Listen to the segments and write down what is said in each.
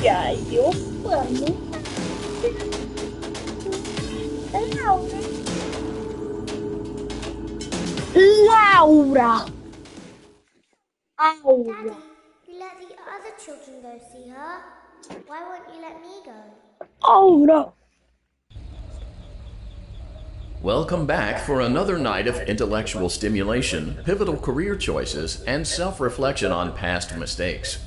ai, eu amo. Laura! Aura! Daddy, you let the other children go see her. Why won't you let me go? Aura! Welcome back for another night of intellectual stimulation, pivotal career choices, and self-reflection on past mistakes.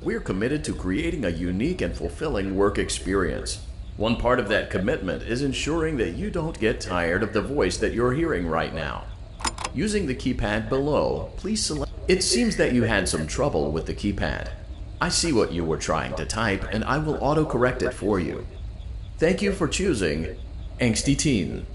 We're committed to creating a unique and fulfilling work experience. One part of that commitment is ensuring that you don't get tired of the voice that you're hearing right now. Using the keypad below, please select. It seems that you had some trouble with the keypad. I see what you were trying to type, and I will autocorrect it for you. Thank you for choosing Angsty Teen.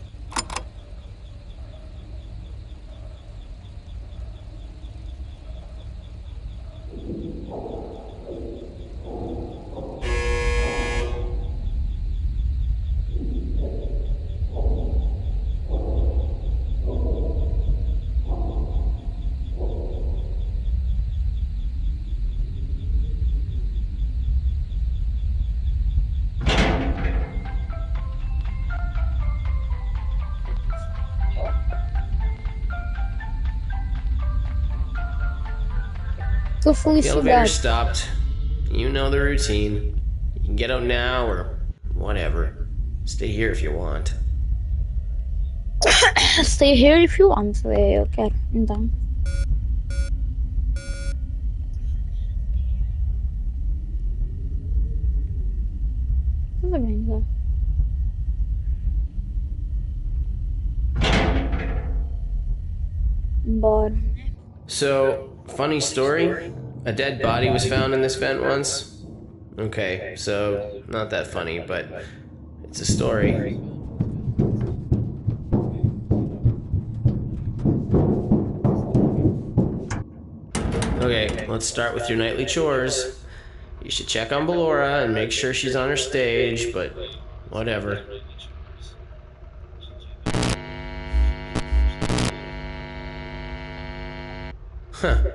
Que The elevator felicidade. stopped. You know the routine. You can get out now or whatever. Stay here if you want. Stay here if you want. Eu quero, então. Tudo bem, já. Bora. So, funny story? A dead body was found in this vent once? Okay, so, not that funny, but it's a story. Okay, let's start with your nightly chores. You should check on Ballora and make sure she's on her stage, but whatever. Huh.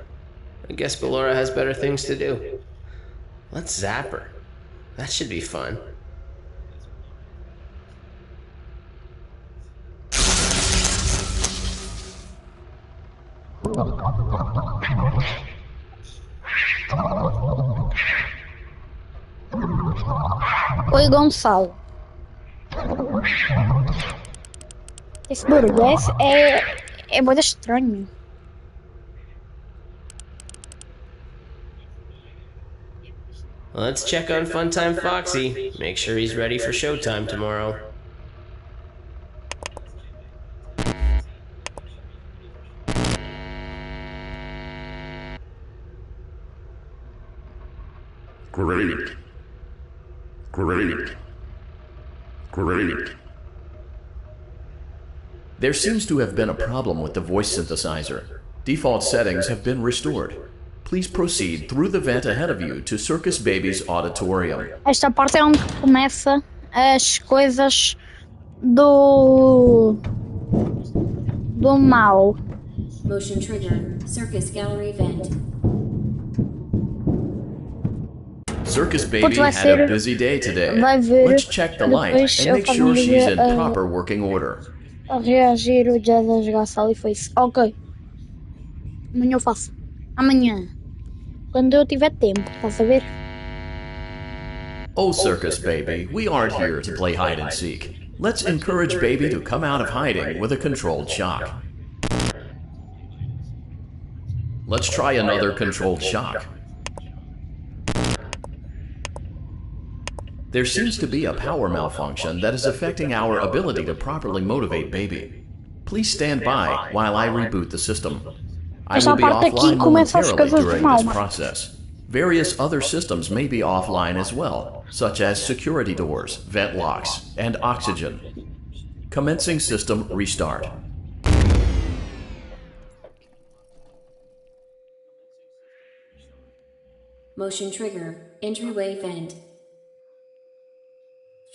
I guess Ballora has better things to do. Let's zap her. That should be fun. Oi, Gonçalo. Esse barulho é muito estranho. Let's check on Funtime Foxy. Make sure he's ready for showtime tomorrow. Great. Great. Great. There seems to have been a problem with the voice synthesizer. Default settings have been restored. Please proceed through the vent ahead of you to Circus Baby's auditorium. Esta parte é onde começa as coisas do mal. Motion trigger. Circus gallery vent. Circus Baby had a busy day today. Vai ver. Let's check the light and make sure she's in proper working order. A reagir o dia da jogação e foi isso. Ok. Amanhã eu faço. Amanhã. Quando eu tiver tempo, estás a ver? Oh, Circus Baby, we aren't here to play hide and seek. Let's encourage Baby to come out of hiding with a controlled shock. Let's try another controlled shock. There seems to be a power malfunction that is affecting our ability to properly motivate Baby. Please stand by while I reboot the system. I will be offline momentarily during this process. Various other systems may be offline as well, such as security doors, vent locks, and oxygen. Commencing system restart. Motion trigger. Entryway vent.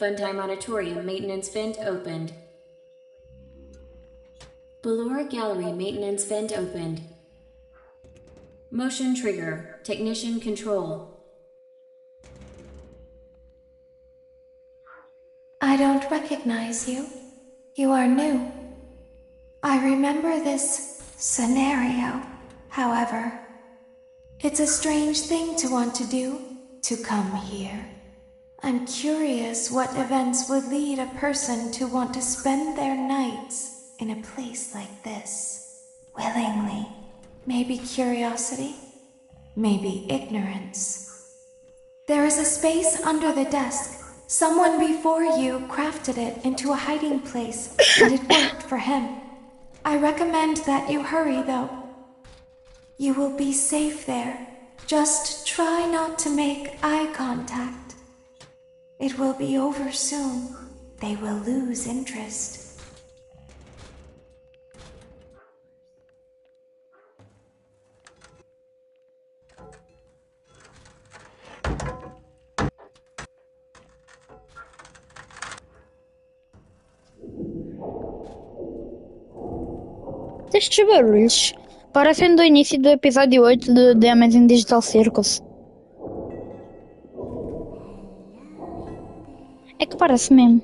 Funtime auditorium maintenance vent opened. Ballora gallery maintenance vent opened. Motion trigger. Technician control. quite recognize you. You are new. I remember this scenario, however. It's a strange thing to want to do, to come here. I'm curious what events would lead a person to want to spend their nights in a place like this. Willingly. Maybe curiosity, maybe ignorance. There is a space under the desk. Someone before you crafted it into a hiding place, and it worked for him. I recommend that you hurry, though. You will be safe there. Just try not to make eye contact. It will be over soon. They will lose interest. Estes barulhos parecem do início do episódio 8 de The Amazing Digital Circus. É que parece mesmo.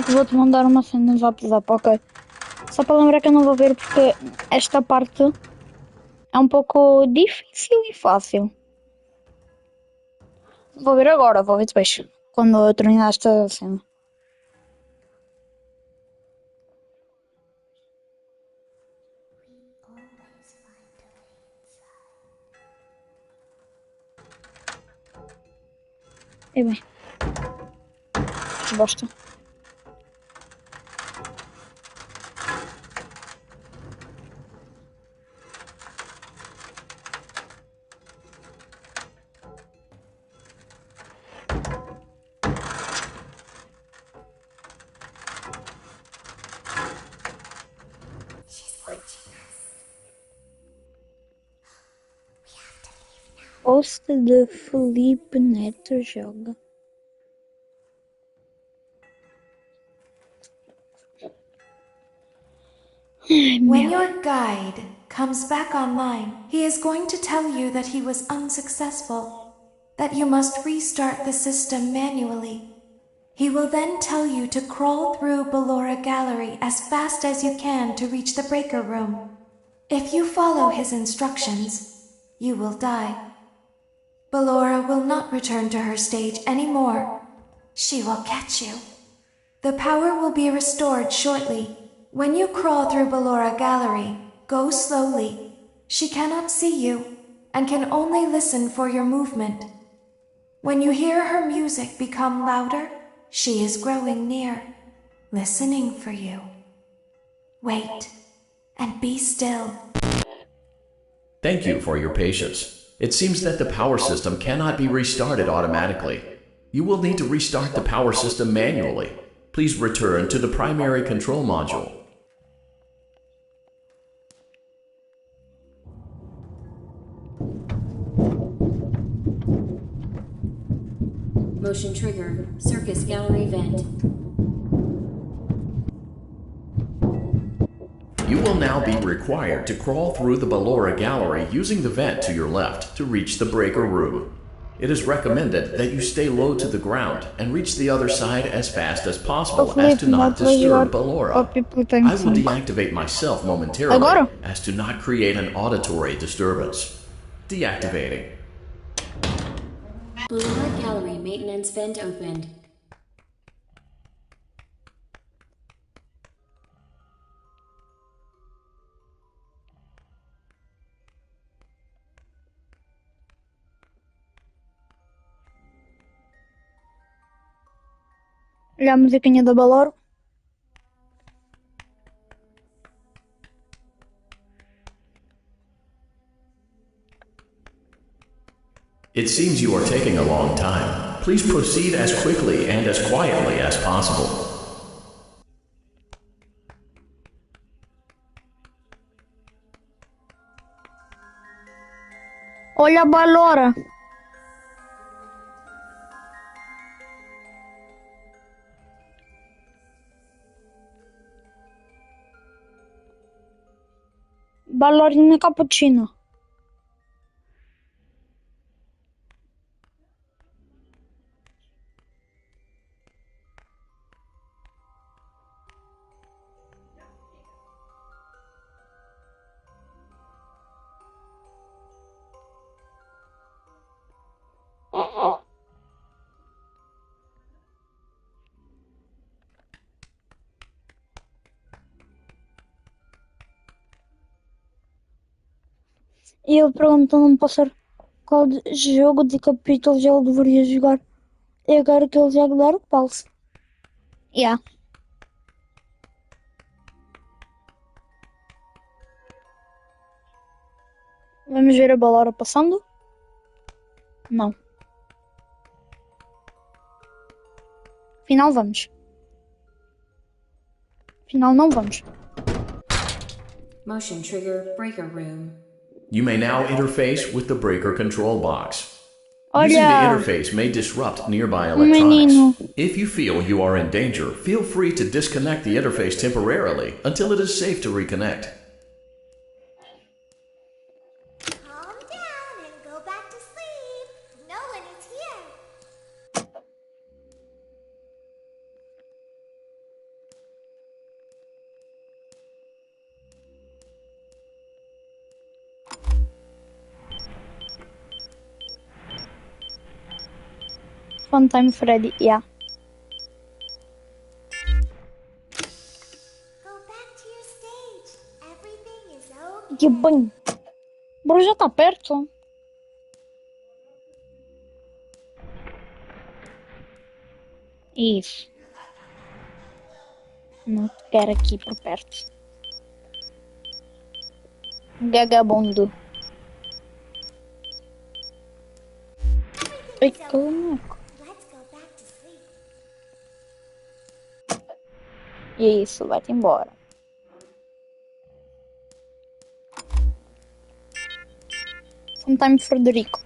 Vou-te mandar uma cena no WhatsApp, ok? Só para lembrar que eu não vou ver porque esta parte é um pouco difícil e fácil. Vou ver agora, vou ver depois, quando eu terminar esta cena. E bem, bosta. Post de Felipe Neto joga. When your guide comes back online, he is going to tell you that he was unsuccessful, that you must restart the system manually. He will then tell you to crawl through Ballora Gallery as fast as you can to reach the breaker room. If you follow his instructions, you will die. Ballora will not return to her stage anymore. She will catch you. The power will be restored shortly. When you crawl through Ballora Gallery, go slowly. She cannot see you and can only listen for your movement. When you hear her music become louder, she is growing near, listening for you. Wait and be still. Thank you for your patience. It seems that the power system cannot be restarted automatically. You will need to restart the power system manually. Please return to the primary control module. Motion trigger, circus gallery vent. You will now be required to crawl through the Ballora Gallery using the vent to your left to reach the breaker room. It is recommended that you stay low to the ground and reach the other side as fast as possible as to not disturb Ballora. I will deactivate myself momentarily as to not create an auditory disturbance. Deactivating. Ballora Gallery maintenance vent opened. Olha a musiquinha da Balor. It seems you are taking a long time. Please proceed as quickly and as quietly as possible. Olha a Balora. Ballerina cappuccino. E ele perguntou-me para ser qual jogo de capítulos ele deveria jogar. Eu quero que ele jogue Dark Pulse. Yeah. Vamos ver a Balora passando? Não. Afinal vamos. Afinal não vamos. Motion trigger breaker room. You may now interface with the breaker control box. Using the Olha, interface may disrupt nearby menino. electronics. If you feel you are in danger, feel free to disconnect the interface temporarily until it is safe to reconnect. Calm down and go back to sleep. No one is here. Fun time Freddy, yeah. Go back to your stage. Everything is okay. Que bem. O Bro já está perto. Isso. Não te quero aqui por perto. Gagabundo. Ai, calma. Let's go back to sleep. Isso, vai-te embora. Sometime Frederico.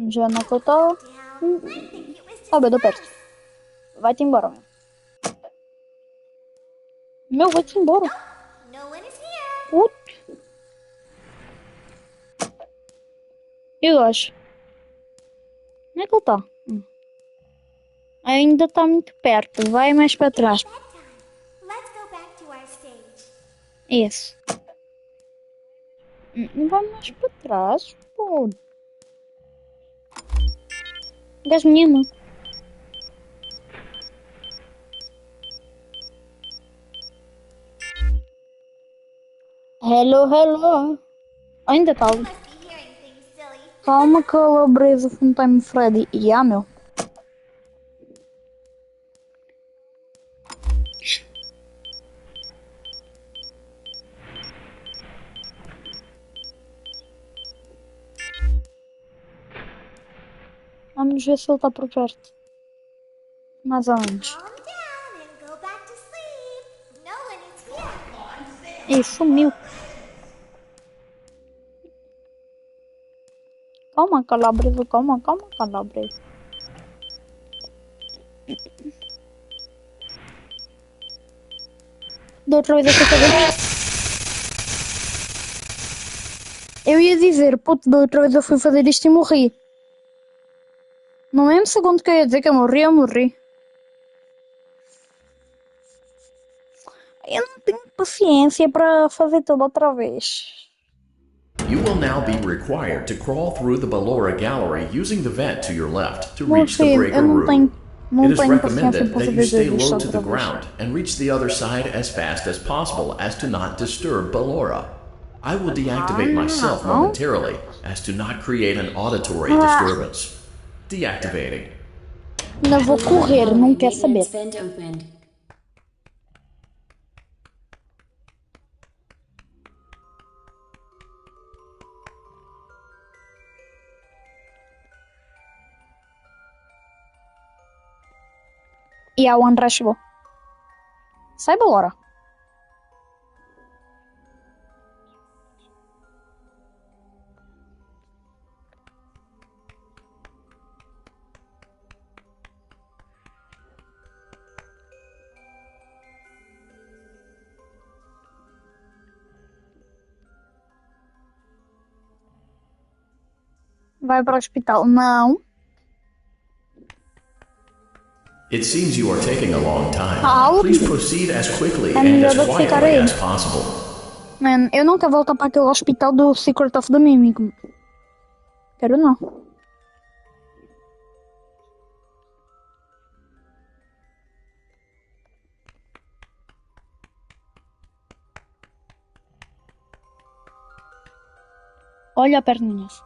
Já não que eu estou. Down. I think it was just Oh, eu dou perto. Vai-te embora, meu. Meu, vai-te embora. no one is here. What? Eu acho. Onde é que ele está? Ainda está muito perto. Vai mais para trás. Bedtime. Let's go back to our stage. Isso. Vai mais para trás. Pô. Das meninas. Hello, hello. Ainda está ali. Must be hearing things, silly. Calma, calabresa, Funtime Freddy. Yeah, meu. Vamos ver se ele está por perto. Mais ou menos. Calm down and go back to sleep. No one is here. Ih, sumiu. Calma, calabresa, calma, calabresa. Da outra vez eu fui fazer. Eu ia dizer, puto, da outra vez eu fui fazer isto e morri. No mesmo segundo que eu ia dizer que eu morri, eu morri. Eu não tenho paciência para fazer tudo outra vez. You will now be required to crawl through the Ballora gallery using the vent to your left to Meu reach the filho, breaker eu não room. tenho, não It is tenho paciência recommended para that you fazer stay tudo isto low to the outra vez. ground and reach the other side as fast as possible as to not disturb Ballora. I will deactivate myself momentarily as to not create an auditory disturbance. Deactivating. Ainda vou correr, não quer saber. Vent opened. E a One chegou. Saiba agora. Vai para o hospital. Não. It seems you are taking a long time. Calma. Please proceed as quickly É and melhor as do que ficar aí. quietly as possible. Mano, eu não quero voltar para aquele hospital do Secret of the Mimic. Quero não. Olha a perninhas.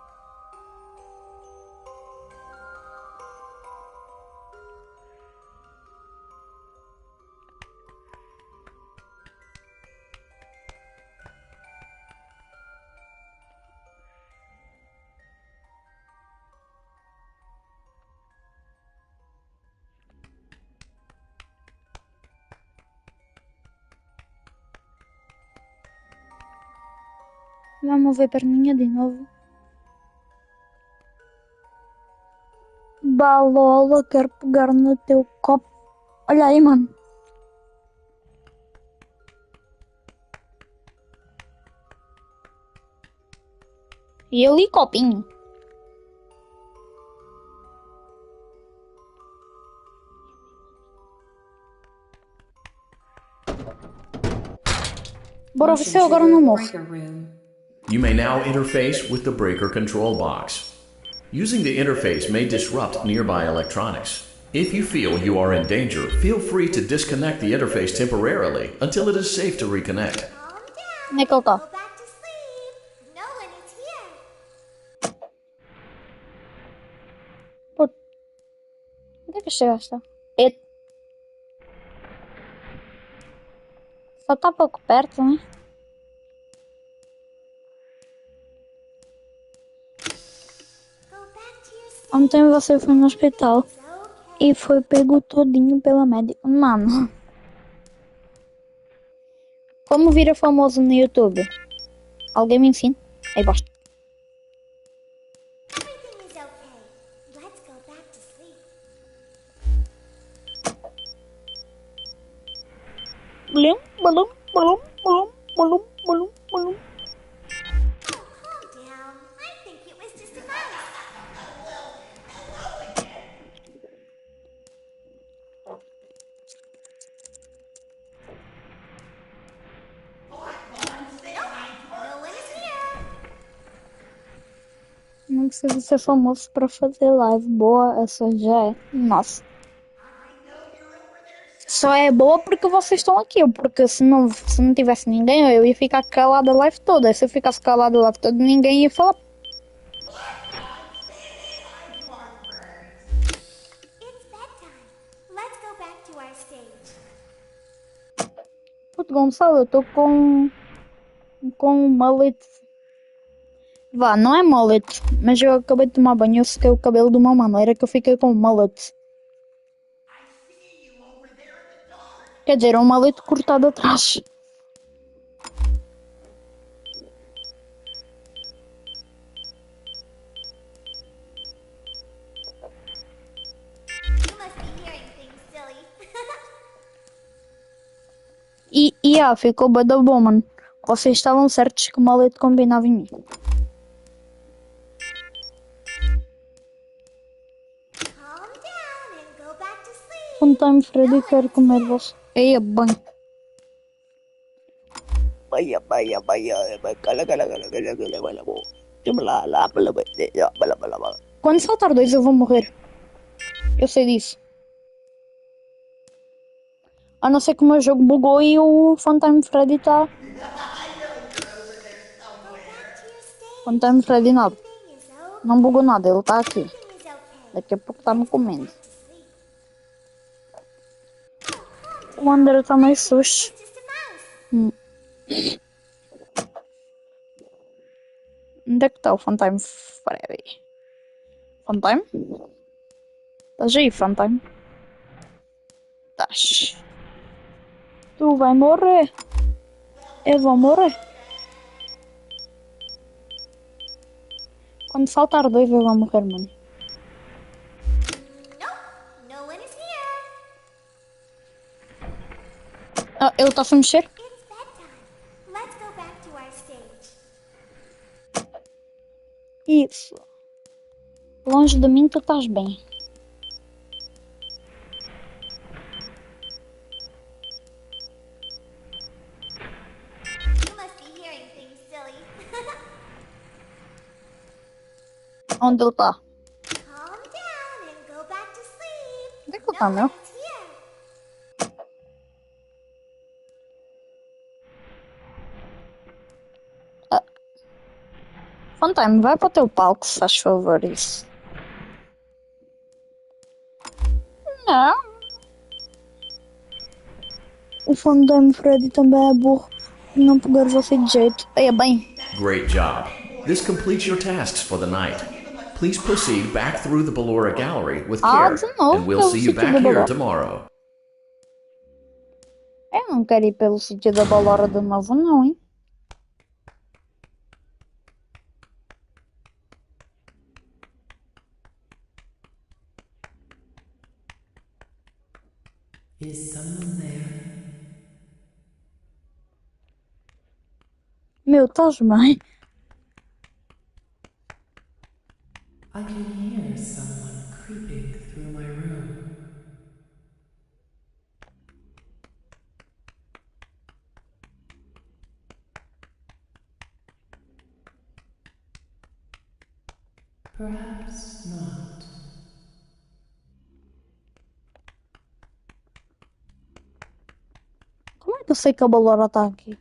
Vamos ver perninha de novo. Balola, quero pegar no teu copo. Olha aí, mano. E eu li copinho. Bora ver se eu agora não morro. Breaker room. You may now interface with the breaker control box. Using the interface may disrupt nearby electronics. If you feel you are in danger, feel free to disconnect the interface temporarily until it is safe to reconnect. Calm down. Onde é que ele tá? Go back to sleep. No one is here. Pô. Onde é que chegaste? E... Só tá pouco perto, né? Go back to your sleep. Ontem você foi no hospital It's okay. e foi pego todinho pela médica. Mano. Como vira famoso no YouTube? Alguém me ensina? Aí basta. Everything is okay. Let's go back to sleep. Blum, blum, blum, blum, blum, blum, blum. Oh, calm down. I think it was just a mouse. No one is here. Não precisa ser famoso pra fazer live. Boa, essa já é. Nossa. Só é boa porque vocês estão aqui. Porque se não tivesse ninguém, eu ia ficar calada a live toda. Se eu ficasse calada a live toda, ninguém ia falar. It's bedtime. Let's go back to our stage. Puto Gonçalo, eu tô com um mullet. Vá, não é mullet, mas eu acabei de tomar banho, eu sequei o cabelo de uma maneira que eu fiquei com um mullet. Quer dizer, um mullet cortado atrás. You must be hearing things, silly. Ficou bué da bom, mano. Vocês estavam certos que o mullet combinava em mim. Calm down and go back to sleep. Um time Freddy quer comer você. Eia, bem. Quando faltar dois eu vou morrer. Eu sei disso. A não ser que o meu jogo bugou e o Funtime Freddy tá... Funtime Freddy nada. Everything is okay. Não bugou nada, ele tá aqui. Everything is okay. Daqui a pouco tá me comendo. Sleep. O André tá meio susto. It's just a mouse. Onde é que tá o Funtime Freddy? Funtime? Estás aí, Funtime? Estás. Tu vai morrer. Eu vou morrer. Quando faltar 2 eu vou morrer, mano. Nope, no one is here. Ah, ele tá a mexer? It's bedtime. Let's go back to our stage. Isso. Longe de mim tu estás bem. You must be hearing things, silly. Onde ele tá? Calm down and go back to sleep. Onde é que ele tá, meu? It's here. Funtime, vai para o teu palco, se faz favor, isso. Não. O Funtime Freddy também é burro. Não pegar você de jeito. É bem. Great job. This completes your tasks for the night. Please proceed back through the Ballora gallery with care, de novo, and we'll see you sítio back da here Ballora. tomorrow. Eu não quero ir pelo sítio da Ballora de novo, não, hein? Is someone there? Meu, estás bem? I can hear someone creeping through my room. Perhaps not. Como é que eu sei que a Ballora está aqui?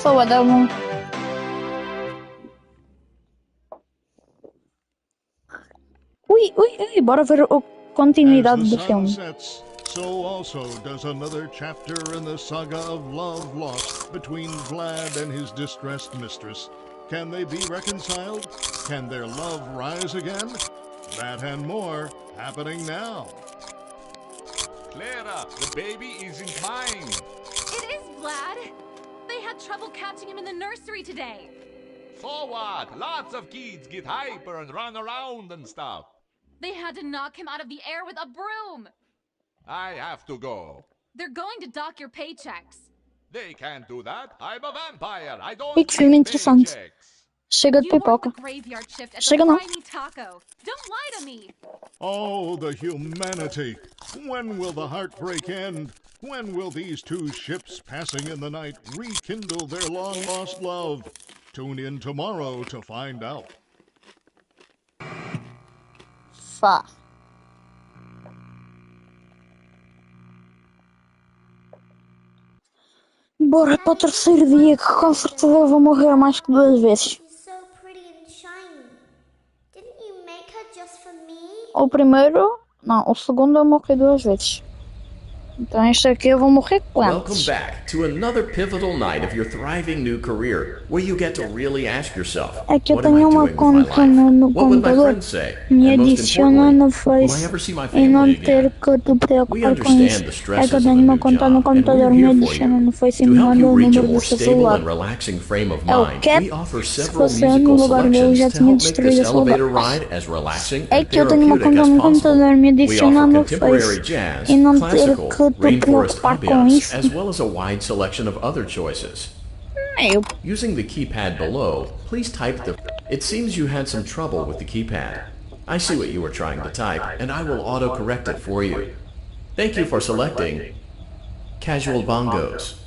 Só vai dar um... Ui, bora ver a continuidade As do the sun filme. sets, so also does another chapter in the saga of love lost between Vlad and his distressed mistress. Can they be reconciled? Can their love rise again? That and more happening now. Clara, the baby isn't mine. It is Vlad. They had trouble catching him in the nursery today. So what? Lots of kids get hyper and run around and stuff. They had to knock him out of the air with a broom. I have to go. They're going to dock your paychecks. They can't do that. I'm a vampire. I don't Que filme get interessante. paychecks. Chega de You worked pipoca. the graveyard shift at Chega the não. Grimy Taco. Don't lie to me. Oh, the humanity! When will the heartbreak end? When will these two ships passing in the night rekindle their long-lost love? Tune in tomorrow to find out. Fá. Bora para o terceiro dia, que com certeza eu vou morrer mais que 2 vezes. She's so pretty and shiny. Didn't you make her just for me? O primeiro... Não, o segundo eu morri 2 vezes. Então este aqui eu vou morrer Welcome quantos? back to another pivotal night of your thriving new career, where you get to really ask yourself, É que eu what am I tenho uma doing with my conta life? no What would my computador. friends say? Me And most adiciona no importantly, will I Face ever see my e não family ter again? que te We preocupar com understand isso. the É stresses que eu of a tenho uma new conta no job, and computador, we're me here for adiciona you. no Face e To me help manda you o reach a número do more seu stable celular. and relaxing frame of É o mind, quê? we offer Se several fosse eu no musical lugar dele já selections to tinha help make destruído this esse lugar. elevator ride as relaxing É and que eu tenho uma therapeutic conta as no possible. computador, me We adiciona offer no contemporary Face jazz, e não ter classical, que te rainforest preocupar com ambiance, isso. as well as a wide selection of other choices. Eu... Using the keypad below, please type the... It seems you had some trouble with the keypad. I see what you were trying to type, and I will auto-correct it for you. Thank you for selecting Casual Bongos.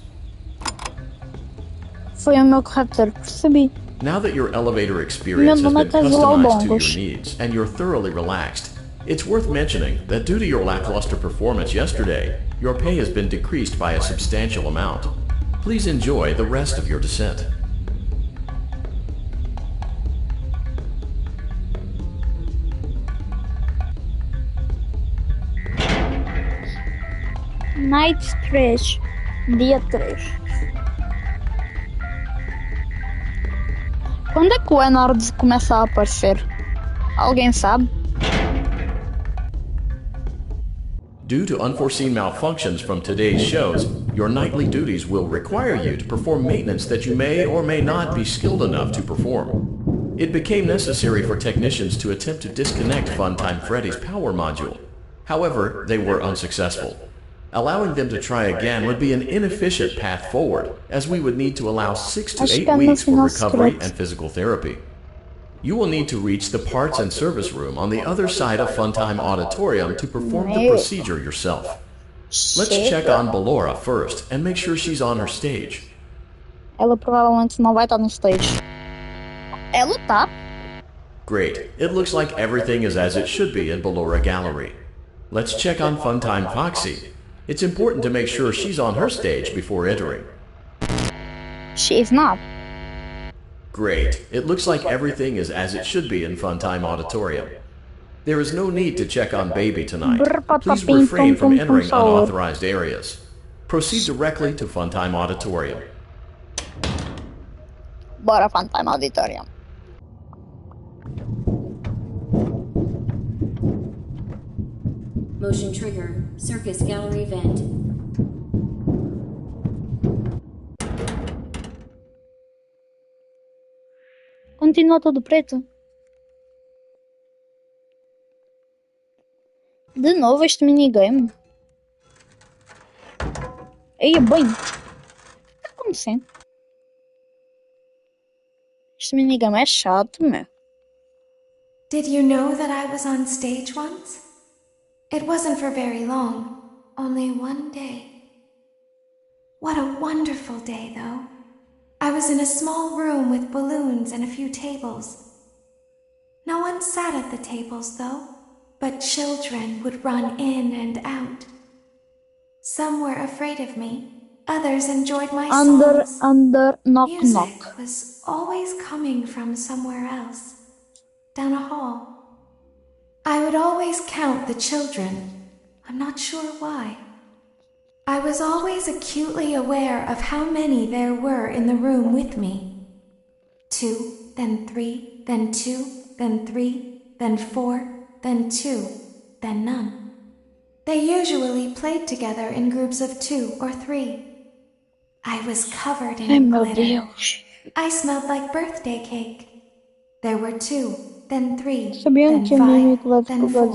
Foi o meu corretor, percebi. Now that your elevator experience has Meu nome é been Casual customized to Bongos. your needs and you're thoroughly relaxed, It's worth mentioning that due to your lackluster performance yesterday, your pay has been decreased by a substantial amount. Please enjoy the rest of your descent. Night 3. Dia 3. Quando é que o ennard começa a aparecer? Alguém sabe? Due to unforeseen malfunctions from today's shows, your nightly duties will require you to perform maintenance that you may or may not be skilled enough to perform. It became necessary for technicians to attempt to disconnect Funtime Freddy's power module. However, they were unsuccessful. Allowing them to try again would be an inefficient path forward, as we would need to allow 6 to 8 weeks for recovery and physical therapy. You will need to reach the parts and service room on the other side of Funtime Auditorium to perform the procedure yourself. Let's check on Ballora first and make sure she's on her stage. Ela provavelmente não vai estar no stage. Ela tá? Great. It looks like everything is as it should be in Ballora Gallery. Let's check on Funtime Foxy. It's important to make sure she's on her stage before entering. She is not. Great. It looks like everything is as it should be in Funtime Auditorium. There is no need to check on Baby tonight. Please refrain from entering unauthorized areas. Proceed directly to Funtime Auditorium. Bora Funtime Auditorium. Motion trigger, circus gallery vent. Continua todo preto. De novo este minigame. Aí bem. O que está acontecendo? Este minigame é chato, meu. Did you know that I was on stage once? It wasn't for very long, only one day. What a wonderful day, though. I was in a small room with balloons and a few tables. No one sat at the tables, though, but children would run in and out. Some were afraid of me, others enjoyed my songs. Knock, Music knock. was always coming from somewhere else, down a hall. I would always count the children. I'm not sure why. I was always acutely aware of how many there were in the room with me. 2, then 3, then 2, then 3, then 4, then 2, then none. They usually played together in groups of 2 or 3. I was covered in glitter. I smelled like birthday cake. There were 2, then 3, Sabiam then que a 5, then Mimi 4.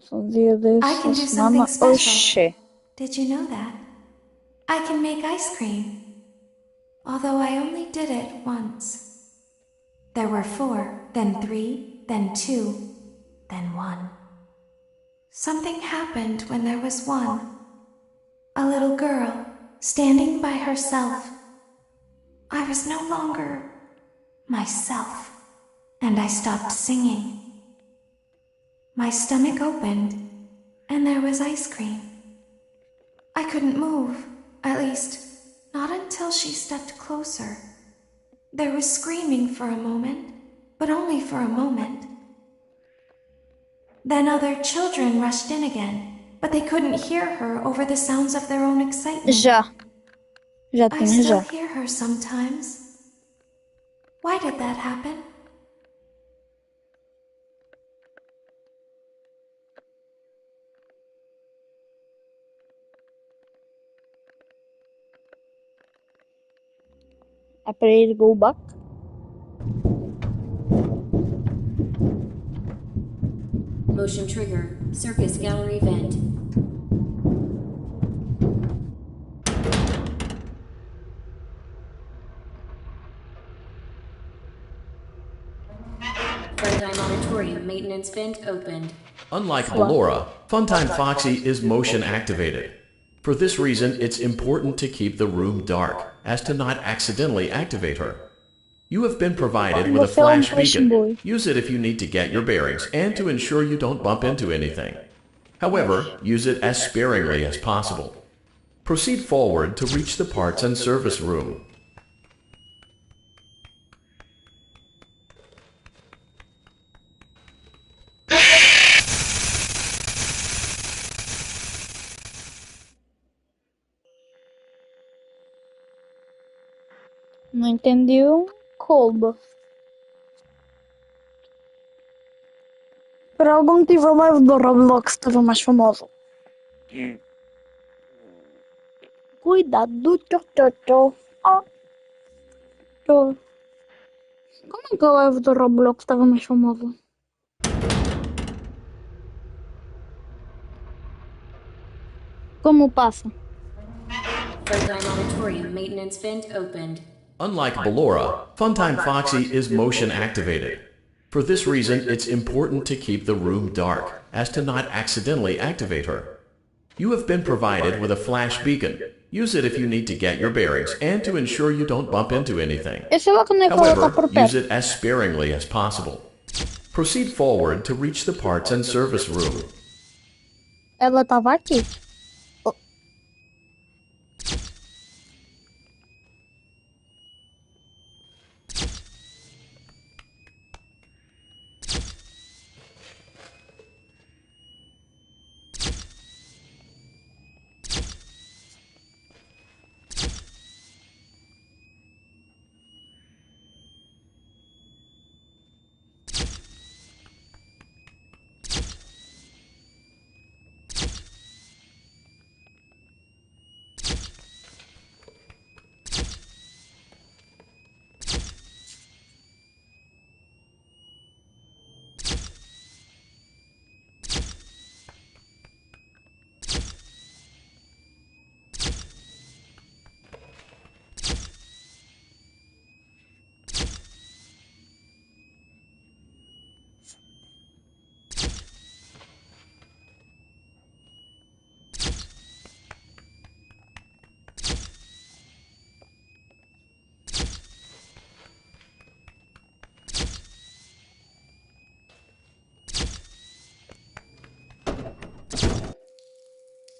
fazia I can do dessa something semana? special. Oxê. Did you know that? I can make ice cream. Although I only did it once. There were 4, then 3, then 2, then 1. Something happened when there was 1. A little girl, standing by herself. I was no longer myself, and I stopped singing. My stomach opened, and there was ice cream. I couldn't move, at least, not until she stepped closer. There was screaming for a moment, but only for a moment. Then other children rushed in again, but they couldn't hear her over the sounds of their own excitement. Já I tinha still já. hear her sometimes. Why did that happen? É para ir go back? Motion trigger, circus gallery vent. Funtime Auditorium maintenance vent opened. Unlike Ballora, Funtime Foxy is motion activated. For this reason, it's important to keep the room dark, as to not accidentally activate her. You have been provided with a Você é um flash peixe beacon. boi. Use it if you need to get your bearings and to ensure you don't bump into anything. However, use it as sparingly as possible. Proceed forward to reach the parts and service room. Não entendi o colba. Por algum motivo a live do Roblox estava mais famosa. Cuidado, tchau. Oh. Como é que a live do Roblox estava mais famosa? Como passa? Frontline auditorium maintenance vent opened. Unlike Ballora, Funtime Foxy is motion activated. For this reason, it's important to keep the room dark, as to not accidentally activate her. You have been provided with a flash beacon. Use it if you need to get your bearings and to ensure you don't bump into anything. Eu sei lá quando é que ela está por However, use perto. it as sparingly as possible. Proceed forward to reach the parts and service room. Ela estava aqui. Oh.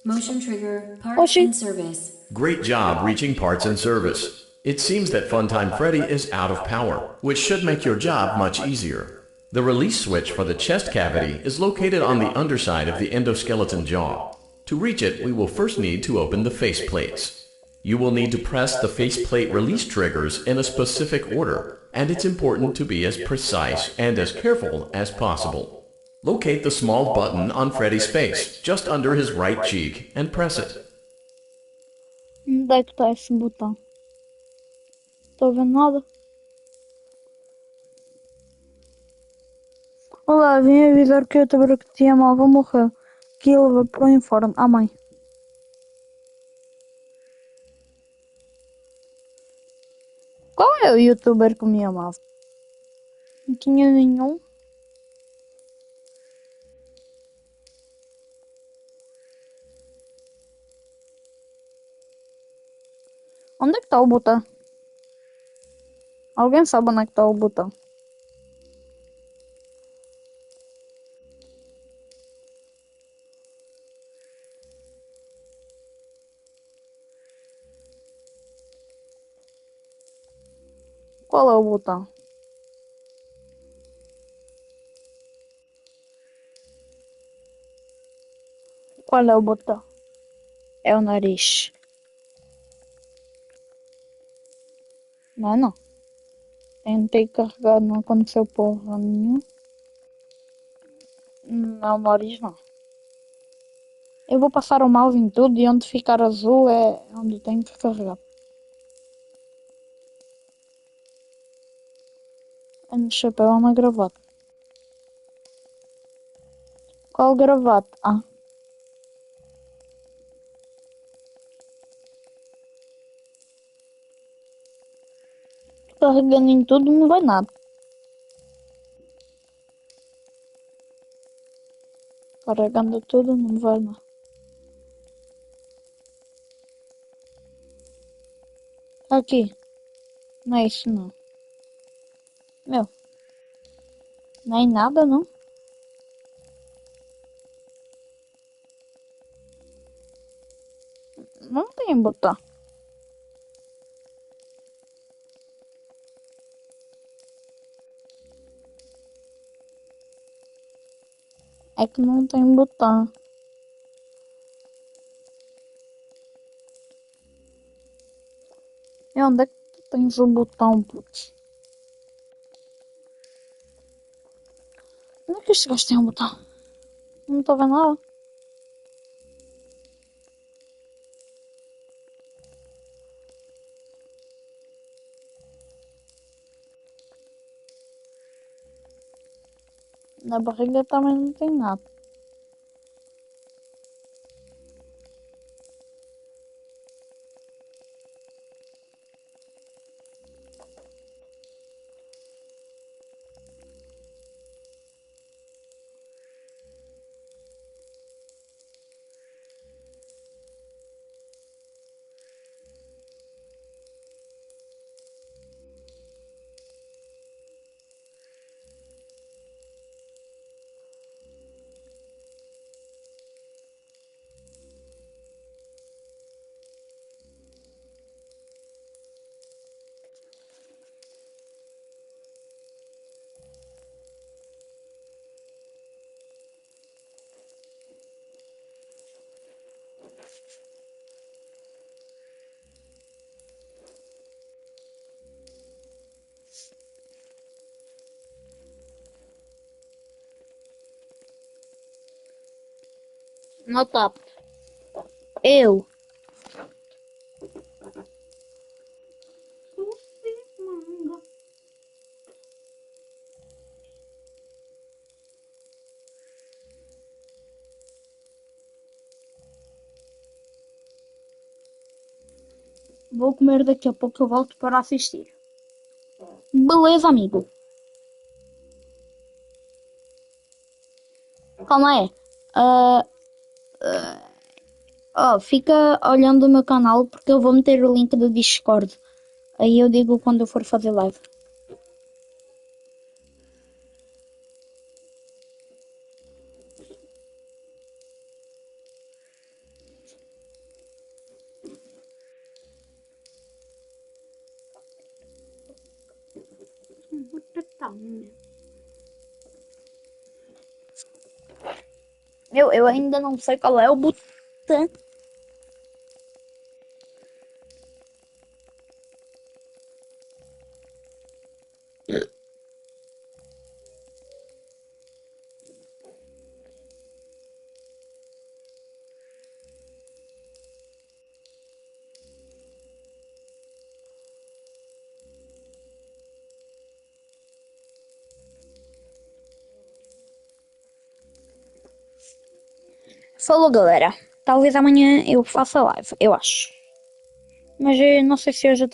Motion trigger, parts Hoje. in service. Great job reaching parts and service. It seems that Funtime Freddy is out of power, which should make your job much easier. The release switch for the chest cavity is located on the underside of the endoskeleton jaw. To reach it, we will first need to open the face plates. You will need to press the faceplate release triggers in a specific order, and it's important to be as precise and as careful as possible. Locate the small button on Freddy's face, just under his right cheek, and press it. Onde é que está esse botão? Estou vendo nada. Olá, vim avisar que o youtuber que te amava morreu. Que ele vai para o informe. Ah, mãe. Qual é o youtuber que me amava? Não tinha nenhum. Onde é que está o botão? Alguém sabe onde é que está o botão? Qual é o botão? Qual é o botão? É o nariz. Não é não. Tentei carregar, não aconteceu porra nenhuma. Não, nariz não. Eu vou passar o mouse em tudo e onde ficar azul é onde tenho que carregar. É no chapéu ou na gravata. Qual gravata? Ah. Carregando em tudo não vai nada. Carregando tudo não vai nada. Aqui. Não é isso não. Meu, nem nada, não? Não tem botão. É que não tem botão. E onde é que tu tens o botão, putz? Onde é que este gajo tem um botão? Não estou vendo nada. Na barriga também não tem nada. No top. Eu. Vou comer daqui a pouco, eu volto para assistir. Beleza, amigo. Calma aí. Fica olhando o meu canal porque eu vou meter o link do Discord. Aí eu digo quando eu for fazer live. Eu ainda não sei qual é o botão. Falou, galera. Talvez amanhã eu faça live, eu acho. Mas não sei se hoje eu